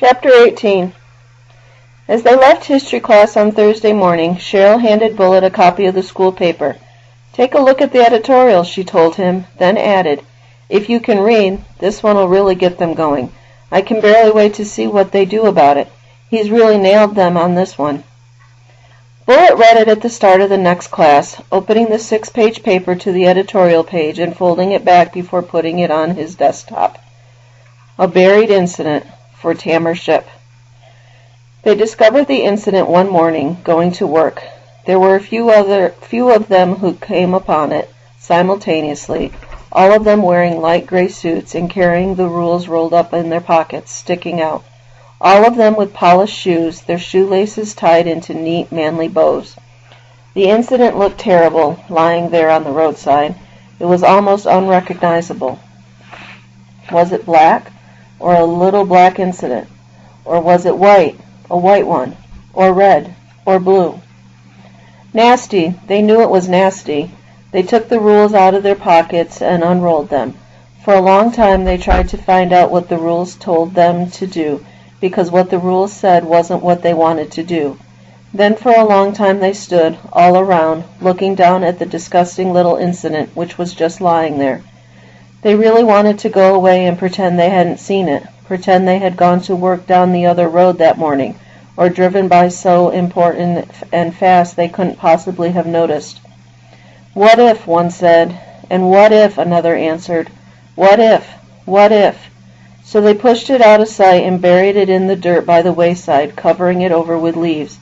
Chapter 18. As they left history class on Thursday morning, Cheryl handed Bullitt a copy of the school paper. "Take a look at the editorials," she told him, then added, "If you can read, this one will really get them going. I can barely wait to see what they do about it. He's really nailed them on this one." Bullitt read it at the start of the next class, opening the 6-page paper to the editorial page and folding it back before putting it on his desktop. A buried incident for Tamar Shipp. They discovered the incident one morning, going to work. There were a few of them who came upon it simultaneously, all of them wearing light gray suits and carrying the rules rolled up in their pockets, sticking out. All of them with polished shoes, their shoelaces tied into neat, manly bows. The incident looked terrible, lying there on the roadside. It was almost unrecognizable. Was it black, or a little black incident? Or was it white, a white one? Or red, or blue? Nasty. They knew it was nasty. They took the rules out of their pockets and unrolled them. For a long time they tried to find out what the rules told them to do, because what the rules said wasn't what they wanted to do. Then for a long time they stood, all around, looking down at the disgusting little incident which was just lying there. They really wanted to go away and pretend they hadn't seen it, pretend they had gone to work down the other road that morning, or driven by so important and fast they couldn't possibly have noticed. "What if?" one said. "And what if?" another answered. "What if? What if?" So they pushed it out of sight and buried it in the dirt by the wayside, covering it over with leaves.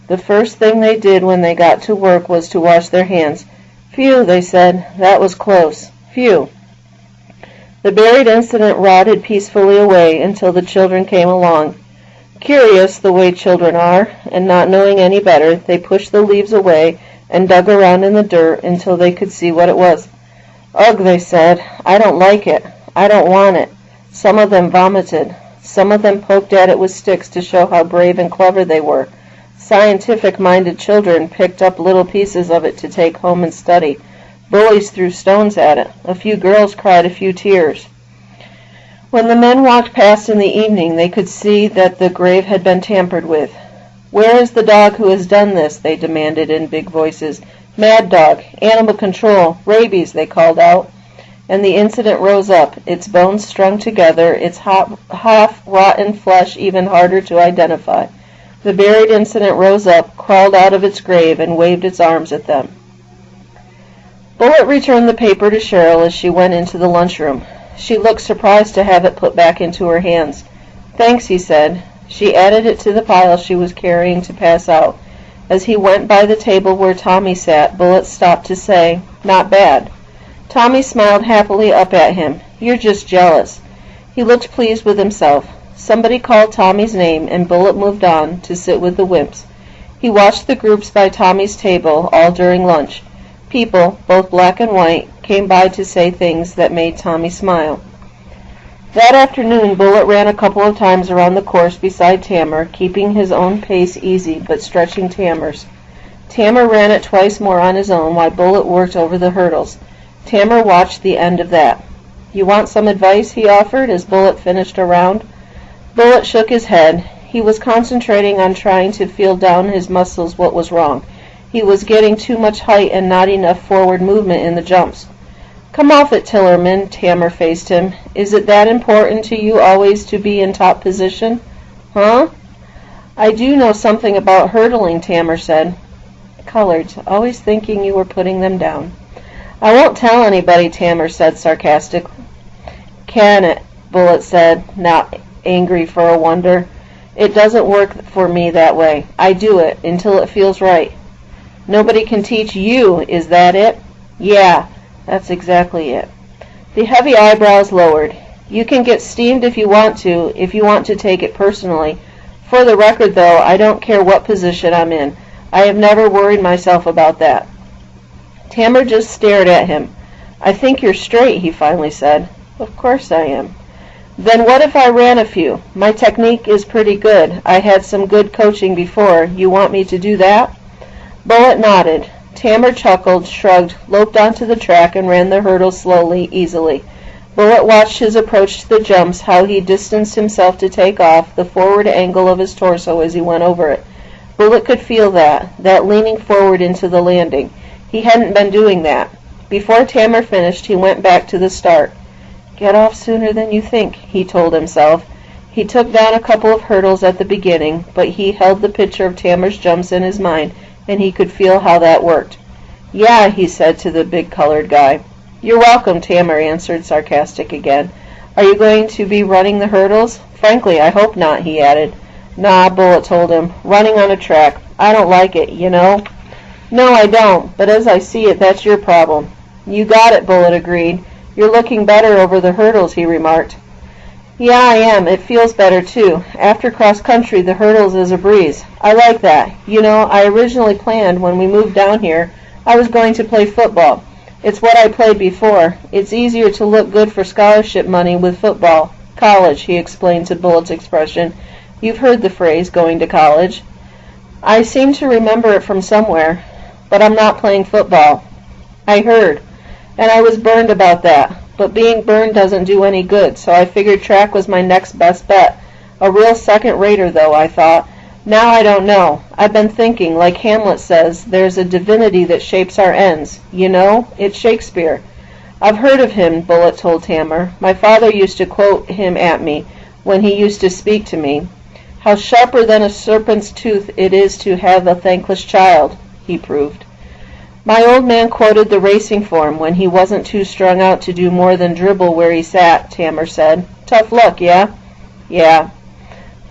The first thing they did when they got to work was to wash their hands. "Phew," they said, "that was close. Phew." The buried incident rotted peacefully away until the children came along. Curious, the way children are, and not knowing any better, they pushed the leaves away and dug around in the dirt until they could see what it was. "Ugh," they said, "I don't like it. I don't want it." Some of them vomited. Some of them poked at it with sticks to show how brave and clever they were. Scientific-minded children picked up little pieces of it to take home and study. Bullies threw stones at it. A few girls cried a few tears. When the men walked past in the evening, they could see that the grave had been tampered with. "Where is the dog who has done this?" they demanded in big voices. "Mad dog! Animal control! Rabies!" they called out. And the incident rose up, its bones strung together, its half-rotten flesh even harder to identify. The buried incident rose up, crawled out of its grave, and waved its arms at them. Bullitt returned the paper to Cheryl as she went into the lunchroom. She looked surprised to have it put back into her hands. "Thanks," he said. She added it to the pile she was carrying to pass out. As he went by the table where Tommy sat, Bullitt stopped to say, "Not bad." Tommy smiled happily up at him. "You're just jealous." He looked pleased with himself. Somebody called Tommy's name, and Bullitt moved on to sit with the Wimps. He watched the groups by Tommy's table all during lunch. People, both black and white, came by to say things that made Tommy smile. That afternoon Bullitt ran a couple of times around the course beside Tamar, keeping his own pace easy but stretching Tamar's. Tamar ran it twice more on his own while Bullitt worked over the hurdles. Tamar watched the end of that. "You want some advice?" he offered as Bullitt finished a round. Bullitt shook his head. He was concentrating on trying to feel down his muscles what was wrong. He was getting too much height and not enough forward movement in the jumps. "Come off it, Tillerman," Tamar faced him. "Is it that important to you always to be in top position?" "Huh?" "I do know something about hurdling," Tamar said. Colored, always thinking you were putting them down. "I won't tell anybody," Tamar said sarcastically. "Can it?" Bullitt said, not angry for a wonder. "It doesn't work for me that way. I do it until it feels right." "Nobody can teach you, is that it?" "Yeah, that's exactly it." The heavy eyebrows lowered. "You can get steamed if you want to take it personally. For the record, though, I don't care what position I'm in. I have never worried myself about that." Tamar just stared at him. "I think you're straight," he finally said. "Of course I am." "Then what if I ran a few? My technique is pretty good. I had some good coaching before. You want me to do that?" Bullitt nodded. Tamar chuckled, shrugged, loped onto the track, and ran the hurdle slowly, easily. Bullitt watched his approach to the jumps, how he distanced himself to take off, the forward angle of his torso as he went over it. Bullitt could feel that leaning forward into the landing. He hadn't been doing that. Before Tammer finished, he went back to the start. "Get off sooner than you think," he told himself. He took down a couple of hurdles at the beginning, but he held the picture of Tammer's jumps in his mind, and he could feel how that worked. "Yeah," he said to the big colored guy. "You're welcome," Tammer answered, sarcastic again. "Are you going to be running the hurdles?" "Frankly, I hope not," he added. "Nah," Bullitt told him. "Running on a track. I don't like it, you know." "No, I don't, but as I see it, that's your problem." "You got it," Bullitt agreed. "You're looking better over the hurdles," he remarked. "Yeah, I am. It feels better, too. After cross-country, the hurdles is a breeze. I like that. You know, I originally planned, when we moved down here, I was going to play football. It's what I played before. It's easier to look good for scholarship money with football. College," he explained to Bullitt's expression. "You've heard the phrase, going to college." "I seem to remember it from somewhere. But I'm not playing football." "I heard. And I was burned about that. But being burned doesn't do any good, so I figured track was my next best bet. A real second-rater, though, I thought. Now I don't know. I've been thinking, like Hamlet says, there's a divinity that shapes our ends. You know, it's Shakespeare." "I've heard of him," Bullitt told Tammer. "My father used to quote him at me when he used to speak to me. 'How sharper than a serpent's tooth it is to have a thankless child,'" he proved. "My old man quoted the racing form when he wasn't too strung out to do more than dribble where he sat," Tammer said. "Tough luck, yeah?" "Yeah."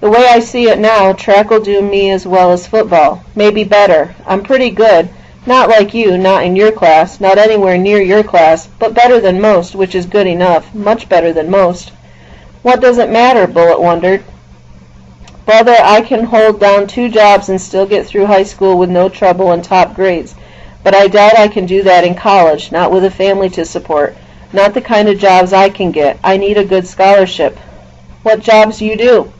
"The way I see it now, track'll do me as well as football. Maybe better. I'm pretty good. Not like you, not in your class, not anywhere near your class, but better than most, which is good enough. Much better than most." "What does it matter?" Bullitt wondered. "Brother, I can hold down 2 jobs and still get through high school with no trouble and top grades. But I doubt I can do that in college, not with a family to support. Not the kind of jobs I can get. I need a good scholarship." "What jobs you do?"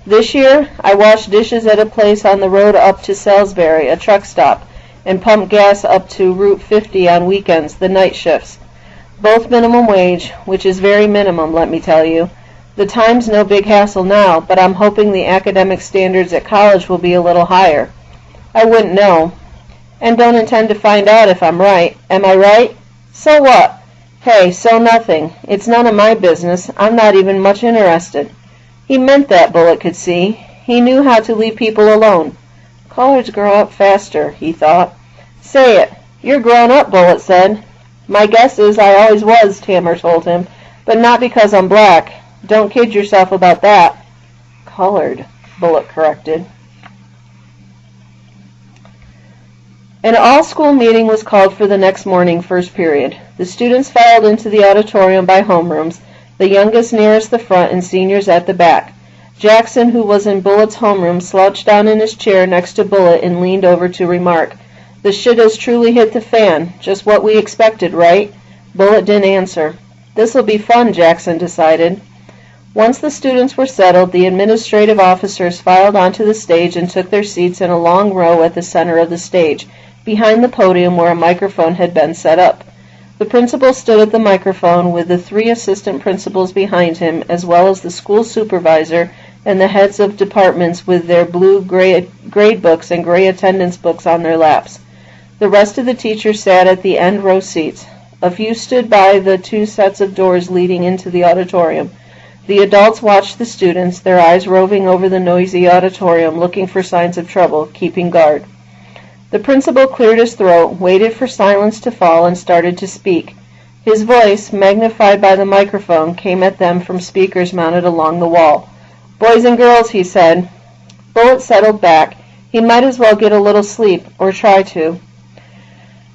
"This year, I wash dishes at a place on the road up to Salisbury, a truck stop, and pump gas up to Route 50 on weekends, the night shifts. Both minimum wage, which is very minimum, let me tell you. The time's no big hassle now, but I'm hoping the academic standards at college will be a little higher." "I wouldn't know. And don't intend to find out if I'm right. Am I right?" "So what?" "Hey, so nothing. It's none of my business. I'm not even much interested." He meant that, Bullitt could see. He knew how to leave people alone. "Collards grow up faster," he thought. "Say it. You're grown up," Bullitt said. "My guess is I always was," Tammer told him. "But not because I'm black. Don't kid yourself about that." "Colored," Bullitt corrected. An all-school meeting was called for the next morning, first period. The students filed into the auditorium by homerooms, the youngest nearest the front and seniors at the back. Jackson, who was in Bullitt's homeroom, slouched down in his chair next to Bullitt and leaned over to remark, "The shit has truly hit the fan. Just what we expected, right?" Bullitt didn't answer. "This'll be fun," Jackson decided. Once the students were settled, the administrative officers filed onto the stage and took their seats in a long row at the center of the stage, behind the podium where a microphone had been set up. The principal stood at the microphone with the 3 assistant principals behind him, as well as the school supervisor and the heads of departments with their blue grade books and gray attendance books on their laps. The rest of the teachers sat at the end row seats. A few stood by the 2 sets of doors leading into the auditorium. The adults watched the students, their eyes roving over the noisy auditorium, looking for signs of trouble, keeping guard. The principal cleared his throat, waited for silence to fall, and started to speak. His voice, magnified by the microphone, came at them from speakers mounted along the wall. "Boys and girls," he said. Bullitt settled back. He might as well get a little sleep, or try to.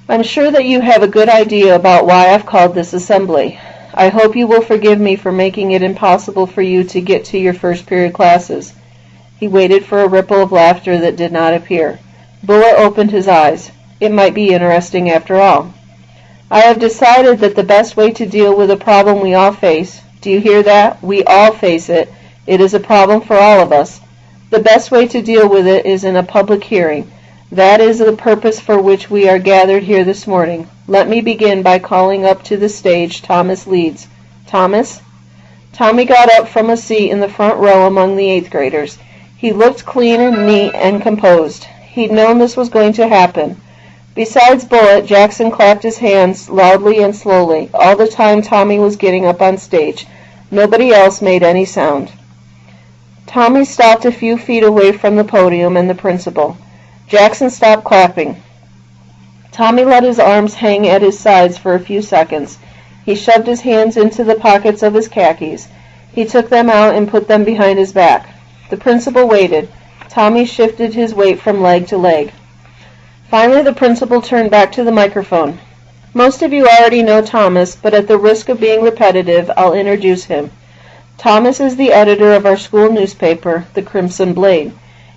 "I'm sure that you have a good idea about why I've called this assembly. I hope you will forgive me for making it impossible for you to get to your first period classes." He waited for a ripple of laughter that did not appear. Bullitt opened his eyes. It might be interesting after all. "I have decided that the best way to deal with a problem we all face, do you hear that? We all face it. It is a problem for all of us. The best way to deal with it is in a public hearing. That is the purpose for which we are gathered here this morning. Let me begin by calling up to the stage Thomas Leeds. Thomas? Tommy got up from a seat in the front row among the 8th graders. He looked clean and neat and composed. He'd known this was going to happen. Besides Bullitt, Jackson clapped his hands loudly and slowly. All the time Tommy was getting up on stage. Nobody else made any sound. Tommy stopped a few feet away from the podium and the principal. Jackson stopped clapping. Tommy let his arms hang at his sides for a few seconds. He shoved his hands into the pockets of his khakis. He took them out and put them behind his back. The principal waited. Tommy shifted his weight from leg to leg. Finally, the principal turned back to the microphone. Most of you already know Thomas, but at the risk of being repetitive, I'll introduce him. Thomas is the editor of our school newspaper, the Crimson Blade.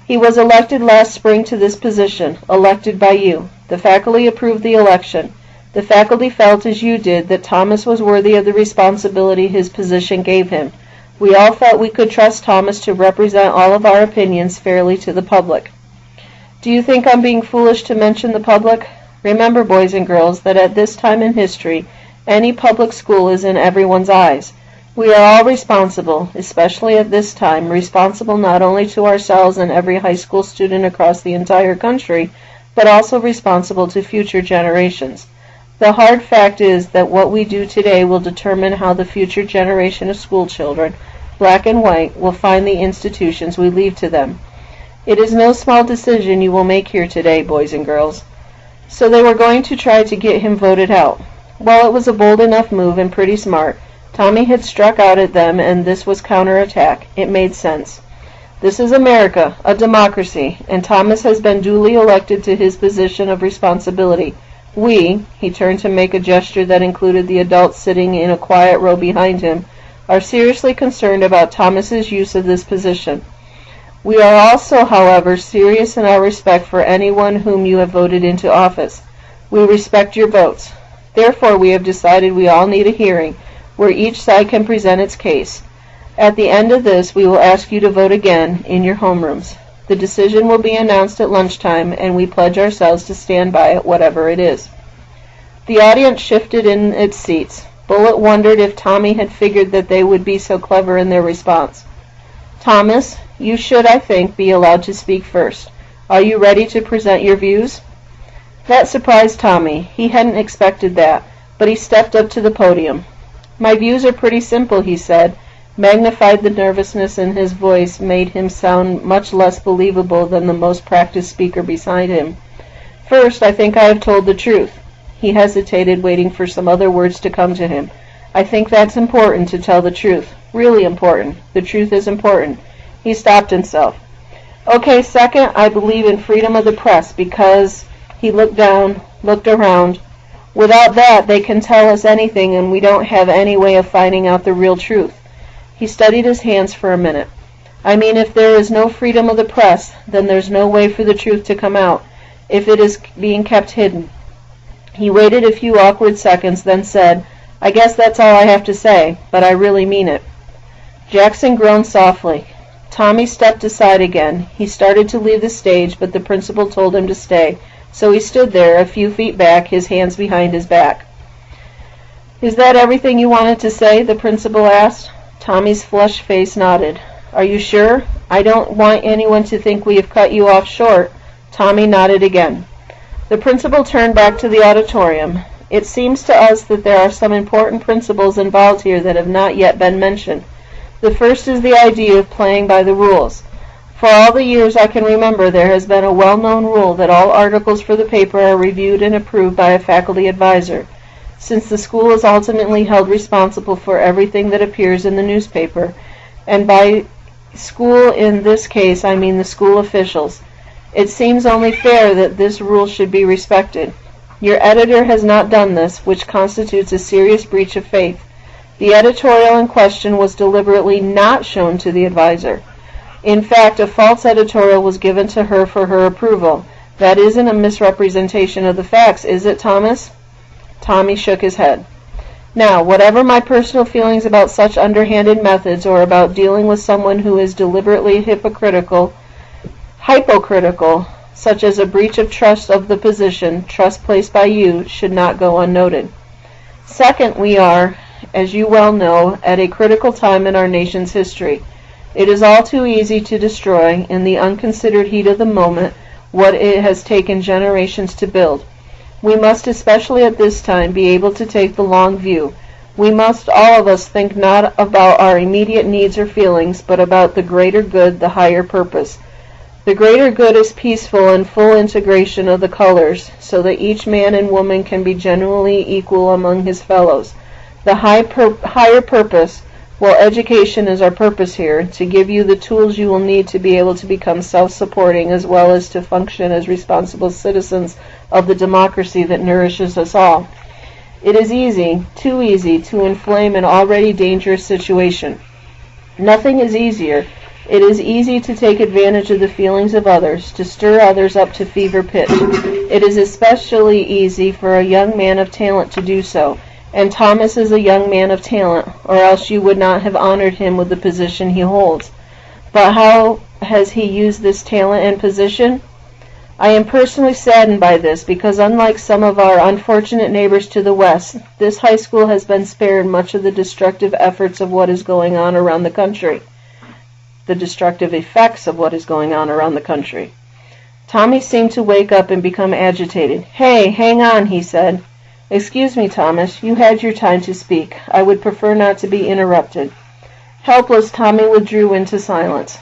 He was elected last spring to this position, elected by you. The faculty approved the election. The faculty felt, as you did, that Thomas was worthy of the responsibility his position gave him. We all felt we could trust Thomas to represent all of our opinions fairly to the public. Do you think I'm being foolish to mention the public? Remember, boys and girls, that at this time in history, any public school is in everyone's eyes. We are all responsible, especially at this time, responsible not only to ourselves and every high school student across the entire country, but also responsible to future generations. The hard fact is that what we do today will determine how the future generation of school children, black and white, will find the institutions we leave to them. It is no small decision you will make here today, boys and girls. So they were going to try to get him voted out. Well, it was a bold enough move and pretty smart. Tommy had struck out at them, and this was counterattack. It made sense. This is America, a democracy, and Thomas has been duly elected to his position of responsibility. We, he turned to make a gesture that included the adults sitting in a quiet row behind him, are seriously concerned about Thomas's use of this position. We are also, however, serious in our respect for anyone whom you have voted into office. We respect your votes. Therefore, we have decided we all need a hearing, where each side can present its case. At the end of this, we will ask you to vote again in your homerooms. The decision will be announced at lunchtime, and we pledge ourselves to stand by it, whatever it is. The audience shifted in its seats. Bullitt wondered if Tommy had figured that they would be so clever in their response. Thomas, you should, I think, be allowed to speak first. Are you ready to present your views? That surprised Tommy. He hadn't expected that, but he stepped up to the podium. My views are pretty simple, he said. Magnified the nervousness in his voice, made him sound much less believable than the most practiced speaker beside him. First, I think I have told the truth. He hesitated, waiting for some other words to come to him. I think that's important, to tell the truth. Really important. The truth is important. He stopped himself. Okay, second, I believe in freedom of the press because... He looked down, looked around. Without that, they can tell us anything, and we don't have any way of finding out the real truth. He studied his hands for a minute. I mean, if there is no freedom of the press, then there's no way for the truth to come out, if it is being kept hidden. He waited a few awkward seconds, then said, I guess that's all I have to say, but I really mean it. Jackson groaned softly. Tommy stepped aside again. He started to leave the stage, but the principal told him to stay, so he stood there, a few feet back, his hands behind his back. Is that everything you wanted to say? The principal asked. Tommy's flushed face nodded. Are you sure? I don't want anyone to think we have cut you off short. Tommy nodded again. The principal turned back to the auditorium. It seems to us that there are some important principles involved here that have not yet been mentioned. The first is the idea of playing by the rules. For all the years I can remember, there has been a well-known rule that all articles for the paper are reviewed and approved by a faculty advisor. Since the school is ultimately held responsible for everything that appears in the newspaper, and by school in this case I mean the school officials, it seems only fair that this rule should be respected. Your editor has not done this, which constitutes a serious breach of faith. The editorial in question was deliberately not shown to the advisor. In fact, a false editorial was given to her for her approval. That isn't a misrepresentation of the facts, is it, Thomas? Tommy shook his head. Now, whatever my personal feelings about such underhanded methods or about dealing with someone who is deliberately hypocritical, such as a breach of trust of the position, trust placed by you, should not go unnoted. Second, we are, as you well know, at a critical time in our nation's history. It is all too easy to destroy, in the unconsidered heat of the moment, what it has taken generations to build. We must, especially at this time, be able to take the long view. We must, all of us, think not about our immediate needs or feelings, but about the greater good, the higher purpose. The greater good is peaceful and full integration of the colors, so that each man and woman can be genuinely equal among his fellows. The higher purpose, well, education is our purpose here, to give you the tools you will need to be able to become self-supporting as well as to function as responsible citizens of the democracy that nourishes us all. It is easy, too easy, to inflame an already dangerous situation. Nothing is easier. It is easy to take advantage of the feelings of others, to stir others up to fever pitch. It is especially easy for a young man of talent to do so, and Thomas is a young man of talent, or else you would not have honored him with the position he holds. But how has he used this talent and position? I am personally saddened by this, because unlike some of our unfortunate neighbors to the west, this high school has been spared much of the destructive efforts of what is going on around the country. The destructive effects of what is going on around the country. Tommy seemed to wake up and become agitated. "Hey, hang on," he said. "Excuse me, Thomas, you had your time to speak. I would prefer not to be interrupted." Helpless, Tommy withdrew into silence.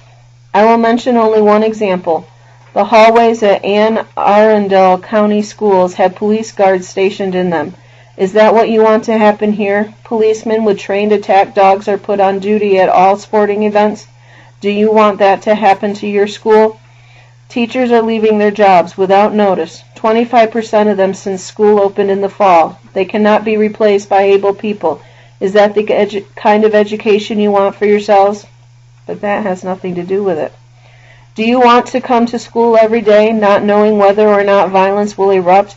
I will mention only one example. The hallways at Anne Arundel County Schools had police guards stationed in them. Is that what you want to happen here? Policemen with trained attack dogs are put on duty at all sporting events. Do you want that to happen to your school? Teachers are leaving their jobs without notice, 25% of them since school opened in the fall. They cannot be replaced by able people. Is that the kind of education you want for yourselves? But that has nothing to do with it. Do you want to come to school every day, not knowing whether or not violence will erupt?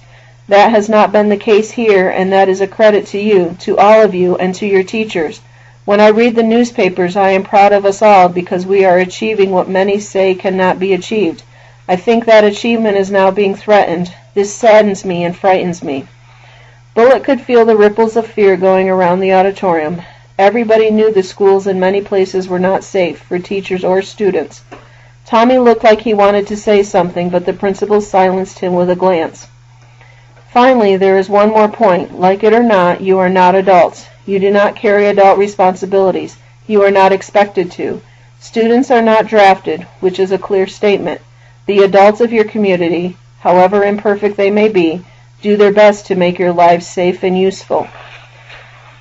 That has not been the case here, and that is a credit to you, to all of you, and to your teachers. When I read the newspapers, I am proud of us all because we are achieving what many say cannot be achieved. I think that achievement is now being threatened. This saddens me and frightens me. Bullitt could feel the ripples of fear going around the auditorium. Everybody knew the schools in many places were not safe for teachers or students. Tommy looked like he wanted to say something, but the principal silenced him with a glance. Finally, there is one more point. Like it or not, you are not adults. You do not carry adult responsibilities. You are not expected to. Students are not drafted, which is a clear statement. The adults of your community, however imperfect they may be, do their best to make your lives safe and useful.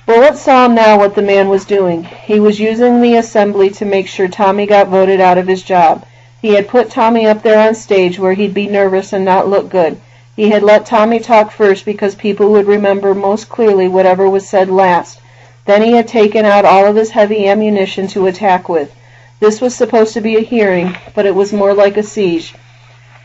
Bullitt saw now what the man was doing. He was using the assembly to make sure Tommy got voted out of his job. He had put Tommy up there on stage where he'd be nervous and not look good. He had let Tommy talk first because people would remember most clearly whatever was said last. Then he had taken out all of his heavy ammunition to attack with. This was supposed to be a hearing, but it was more like a siege.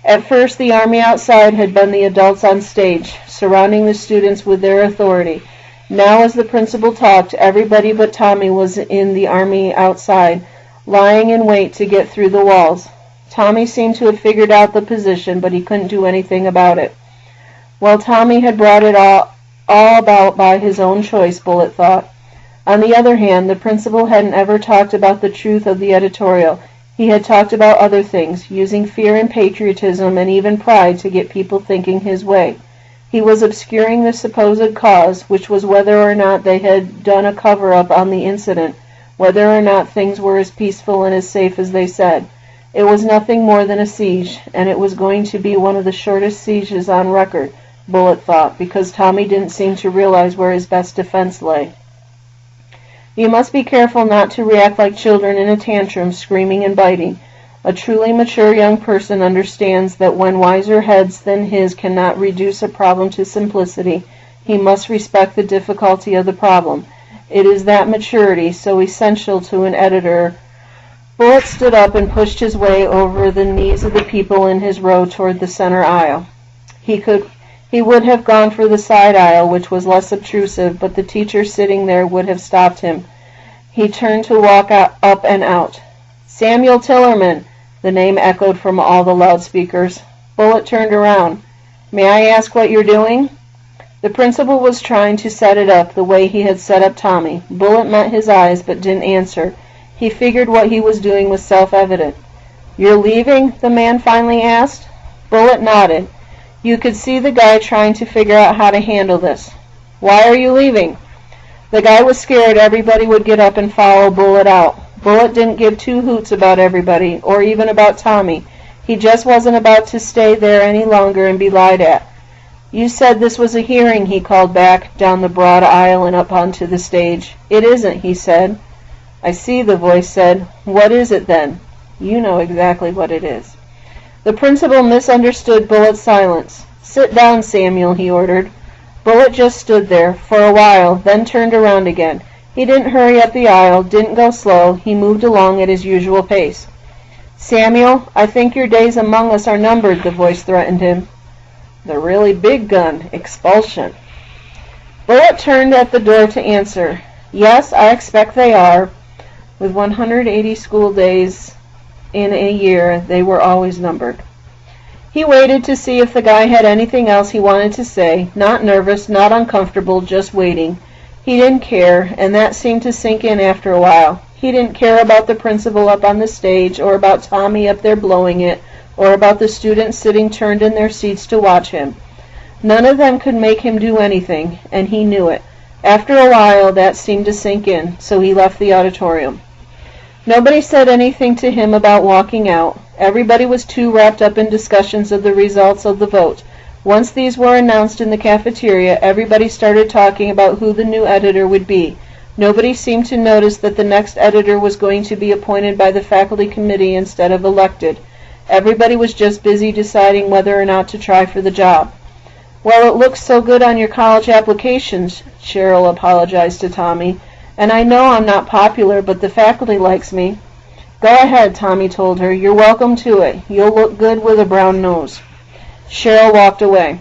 At first, the army outside had been the adults on stage, surrounding the students with their authority. Now, as the principal talked, everybody but Tommy was in the army outside, lying in wait to get through the walls. Tommy seemed to have figured out the position, but he couldn't do anything about it. Well, Tommy had brought it all about by his own choice, Bullitt thought. On the other hand, the principal hadn't ever talked about the truth of the editorial. He had talked about other things, using fear and patriotism and even pride to get people thinking his way. He was obscuring the supposed cause, which was whether or not they had done a cover-up on the incident, whether or not things were as peaceful and as safe as they said. It was nothing more than a siege, and it was going to be one of the shortest sieges on record, Bullitt thought, because Tommy didn't seem to realize where his best defense lay. You must be careful not to react like children in a tantrum, screaming and biting. A truly mature young person understands that when wiser heads than his cannot reduce a problem to simplicity, he must respect the difficulty of the problem. It is that maturity, so essential to an editor. Bullitt stood up and pushed his way over the knees of the people in his row toward the center aisle. He would have gone for the side aisle, which was less obtrusive, but the teacher sitting there would have stopped him. He turned to walk up and out. "Samuel Tillerman!" The name echoed from all the loudspeakers. Bullitt turned around. "May I ask what you're doing?" The principal was trying to set it up the way he had set up Tommy. Bullitt met his eyes but didn't answer. He figured what he was doing was self-evident. "You're leaving?" the man finally asked. Bullitt nodded. You could see the guy trying to figure out how to handle this. "Why are you leaving?" The guy was scared everybody would get up and follow Bullitt out. Bullitt didn't give two hoots about everybody, or even about Tommy. He just wasn't about to stay there any longer and be lied at. "You said this was a hearing," he called back, down the broad aisle and up onto the stage. "It isn't," he said. "I see," the voice said. "What is it then?" "You know exactly what it is." The principal misunderstood Bullitt's silence. "Sit down, Samuel," he ordered. Bullitt just stood there for a while, then turned around again. He didn't hurry up the aisle, didn't go slow. He moved along at his usual pace. "Samuel, I think your days among us are numbered," the voice threatened him. "The really big gun, expulsion." Bullitt turned at the door to answer. "Yes, I expect they are." With 180 school days in a year, they were always numbered. He waited to see if the guy had anything else he wanted to say, not nervous, not uncomfortable, just waiting. He didn't care, and that seemed to sink in after a while. He didn't care about the principal up on the stage, or about Tommy up there blowing it, or about the students sitting turned in their seats to watch him. None of them could make him do anything, and he knew it. After a while, that seemed to sink in, so he left the auditorium. Nobody said anything to him about walking out. Everybody was too wrapped up in discussions of the results of the vote. Once these were announced in the cafeteria, everybody started talking about who the new editor would be. Nobody seemed to notice that the next editor was going to be appointed by the faculty committee instead of elected. Everybody was just busy deciding whether or not to try for the job. "Well, it looks so good on your college applications," Cheryl apologized to Tommy. "And I know I'm not popular, but the faculty likes me." "Go ahead," Tommy told her. "You're welcome to it. You'll look good with a brown nose." Cheryl walked away.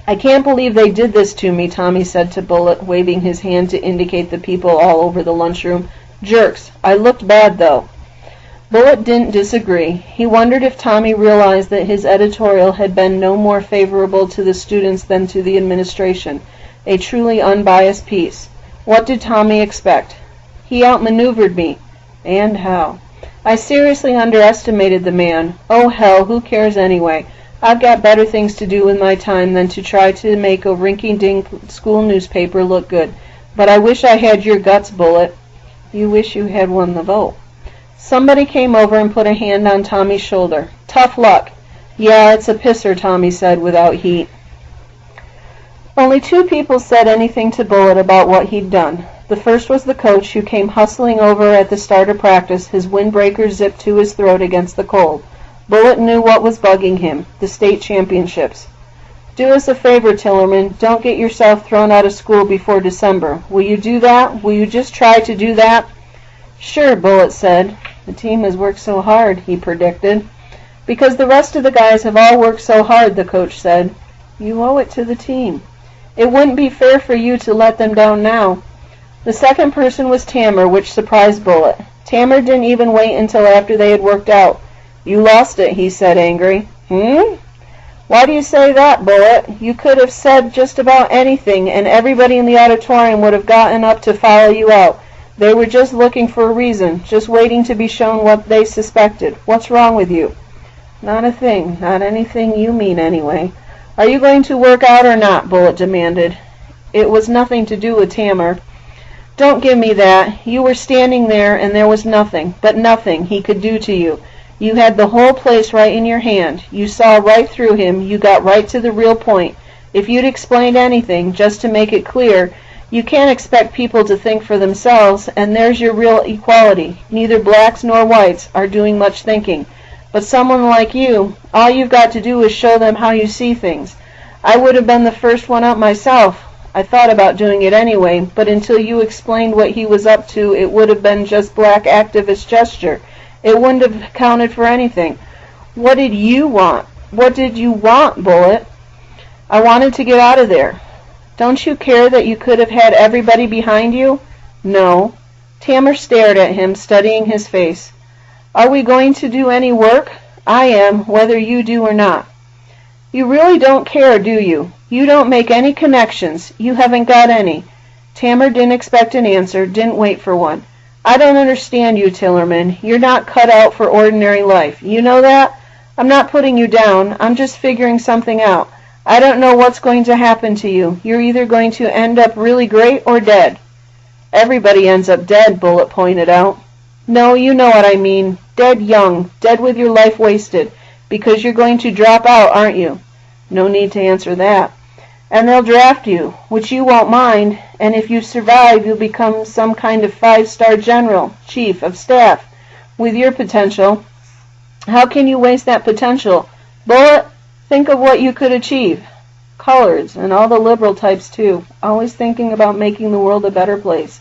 "I can't believe they did this to me," Tommy said to Bullitt, waving his hand to indicate the people all over the lunchroom. "Jerks. I looked bad, though." Bullitt didn't disagree. He wondered if Tommy realized that his editorial had been no more favorable to the students than to the administration. A truly unbiased piece. What did Tommy expect? "He outmaneuvered me." And how? "I seriously underestimated the man. Oh, hell, who cares anyway? I've got better things to do with my time than to try to make a rinky-dink school newspaper look good. But I wish I had your guts, Bullitt." "You wish you had won the vote." Somebody came over and put a hand on Tommy's shoulder. "Tough luck." "Yeah, it's a pisser," Tommy said without heat. Only two people said anything to Bullitt about what he'd done. The first was the coach, who came hustling over at the start of practice, his windbreaker zipped to his throat against the cold. Bullitt knew what was bugging him, the state championships. "Do us a favor, Tillerman. Don't get yourself thrown out of school before December. Will you do that? Will you just try to do that?" "Sure," Bullitt said. "The team has worked so hard," he predicted. "Because the rest of the guys have all worked so hard," the coach said. "You owe it to the team. It wouldn't be fair for you to let them down now." The second person was Tammer, which surprised Bullitt. Tammer didn't even wait until after they had worked out. "You lost it," he said, angry. "Why do you say that, Bullitt? You could have said just about anything, and everybody in the auditorium would have gotten up to follow you out. They were just looking for a reason, just waiting to be shown what they suspected. What's wrong with you?" "Not a thing. Not anything you mean, anyway." "Are you going to work out or not?" Bullitt demanded. It was nothing to do with Tammer. "Don't give me that. You were standing there, and there was nothing, but nothing, he could do to you. You had the whole place right in your hand. You saw right through him. You got right to the real point. If you'd explained anything, just to make it clear, you can't expect people to think for themselves, and there's your real equality. Neither blacks nor whites are doing much thinking. But someone like you, all you've got to do is show them how you see things. I would have been the first one up myself. I thought about doing it anyway, but until you explained what he was up to, it would have been just black activist gesture. It wouldn't have counted for anything. What did you want? What did you want, Bullitt?" "I wanted to get out of there." "Don't you care that you could have had everybody behind you?" "No." Tammer stared at him, studying his face. "Are we going to do any work?" "I am, whether you do or not." "You really don't care, do you? You don't make any connections. You haven't got any. Tamara didn't expect an answer, didn't wait for one. I don't understand you, Tillerman. You're not cut out for ordinary life. You know that? I'm not putting you down. I'm just figuring something out. I don't know what's going to happen to you. You're either going to end up really great or dead. Everybody ends up dead, Bullitt pointed out. No, you know what I mean. Dead young. Dead with your life wasted. Because you're going to drop out, aren't you? No need to answer that. And they'll draft you, which you won't mind, and if you survive, you'll become some kind of 5-star general, chief of staff, with your potential. How can you waste that potential? Bullitt, think of what you could achieve. Collards, and all the liberal types too, always thinking about making the world a better place.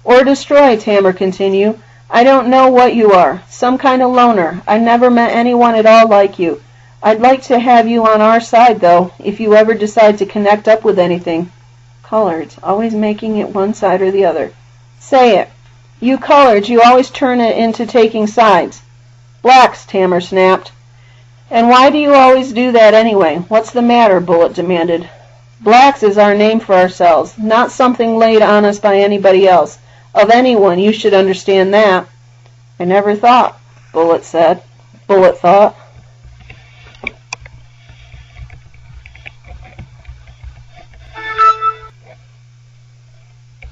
Or destroy, Tamara continued. I don't know what you are. Some kind of loner. I never met anyone at all like you. I'd like to have you on our side, though, if you ever decide to connect up with anything. Collards, always making it one side or the other. Say it. You collards, you always turn it into taking sides. Blacks, Tamara snapped. And why do you always do that anyway? What's the matter? Bullitt demanded. Blacks is our name for ourselves, not something laid on us by anybody else. Of anyone, you should understand that. I never thought, Bullitt thought.